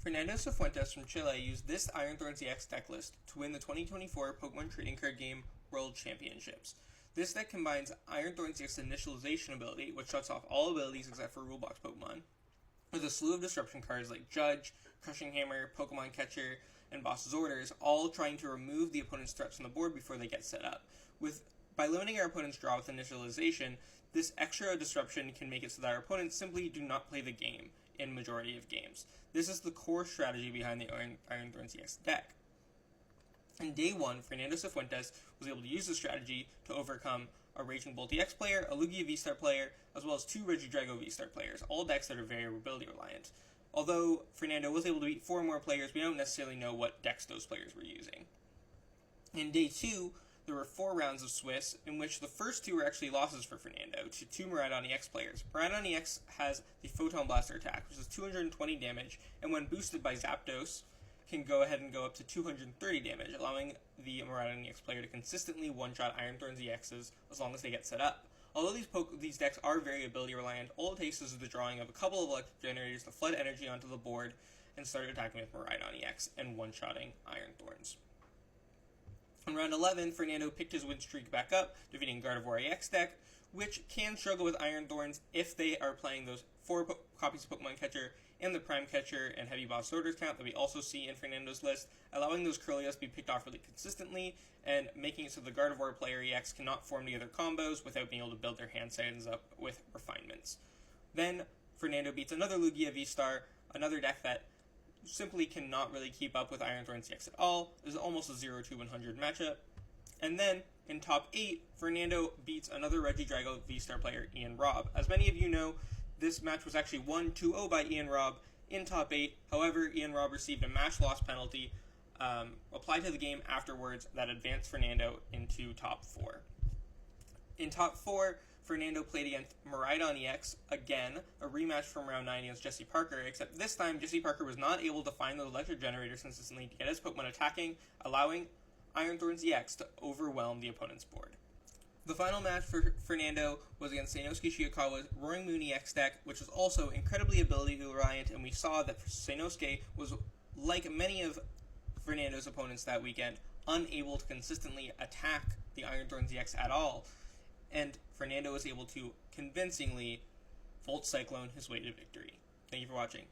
Fernando Cifuentes from Chile used this Iron Thorns EX deck list to win the 2024 Pokemon Trading Card Game World Championships. This deck combines Iron Thorns EX Initialization ability, which shuts off all abilities except for Rulebox Pokemon, with a slew of disruption cards like Judge, Crushing Hammer, Pokemon Catcher, and Boss's Orders, all trying to remove the opponent's threats from the board before they get set up. By limiting our opponent's draw with initialization, this extra disruption can make it so that our opponents simply do not play the game in majority of games. This is the core strategy behind the Iron Thorns EX deck. In day 1, Fernando Cifuentes was able to use this strategy to overcome a Raging Bolt EX player, a Lugia V-Star player, as well as 2 Regidrago V-Star players, all decks that are very ability reliant. Although Fernando was able to beat 4 more players, we don't necessarily know what decks those players were using. In day 2, there were 4 rounds of Swiss, in which the first 2 were actually losses for Fernando to 2 Miraidon EX players. Miraidon EX has the Photon Blaster attack, which is 220 damage, and when boosted by Zapdos, can go ahead and go up to 230 damage, allowing the Miraidon EX player to consistently one-shot Iron Thorns EXs as long as they get set up. Although these decks are very ability reliant, all it takes is the drawing of a couple of electric generators to flood energy onto the board and start attacking with Miraidon EX and one-shotting Iron Thorns. In round 11, Fernando picked his win streak back up, defeating Gardevoir EX deck, which can struggle with Iron Thorns if they are playing those 4 copies of Pokemon Catcher and the Prime Catcher and Heavy Boss Orders count that we also see in Fernando's list, allowing those Curlios to be picked off really consistently and making it so the Gardevoir player EX cannot form together combos without being able to build their hand signs up with refinements. Then Fernando beats another Lugia V-Star, another deck that simply cannot really keep up with Iron Thorns EX at all. This is almost a 0-100 matchup. And then, in top 8, Fernando beats another Regidrago V-Star player, Ian Robb. As many of you know, this match was actually won 2-0 by Ian Robb in top 8. However, Ian Robb received a match loss penalty applied to the game afterwards that advanced Fernando into top 4. In top 4, Fernando played against Miraidon EX, again, a rematch from round 9 against Jesse Parker, except this time Jesse Parker was not able to find those electric generators consistently to get his Pokemon attacking, allowing Iron Thorns EX to overwhelm the opponent's board. The final match for Fernando was against Seinosuke Shiyakawa's Roaring Moon EX deck, which was also incredibly ability reliant, and we saw that Seinosuke was, like many of Fernando's opponents that weekend, unable to consistently attack the Iron Thorns EX at all, and Fernando was able to convincingly Volt Cyclone his way to victory. Thank you for watching.